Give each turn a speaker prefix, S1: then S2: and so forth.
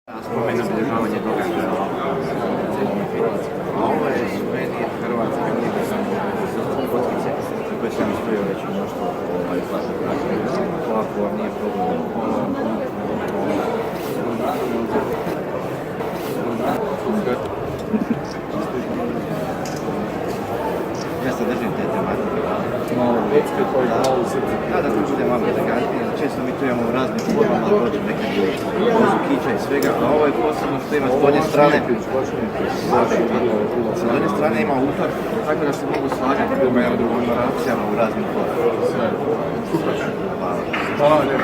S1: Spomen obilježavanje događaja. A ovo je suvenir hrvatske knjige kockice koje sam istorio već mnoštvo ovako vam nije problem. Ja se držim te tematike. Da to bude malo elegantnije, često mi tu imamo razne formama, dođe nekad dozu kića i svega, a ovo je posebno što ima s donje strane. S donje strane ima utor, tako da se mogu slagati u kombinacijama u raznim formama. Hvala.
S2: Hvala lijepo.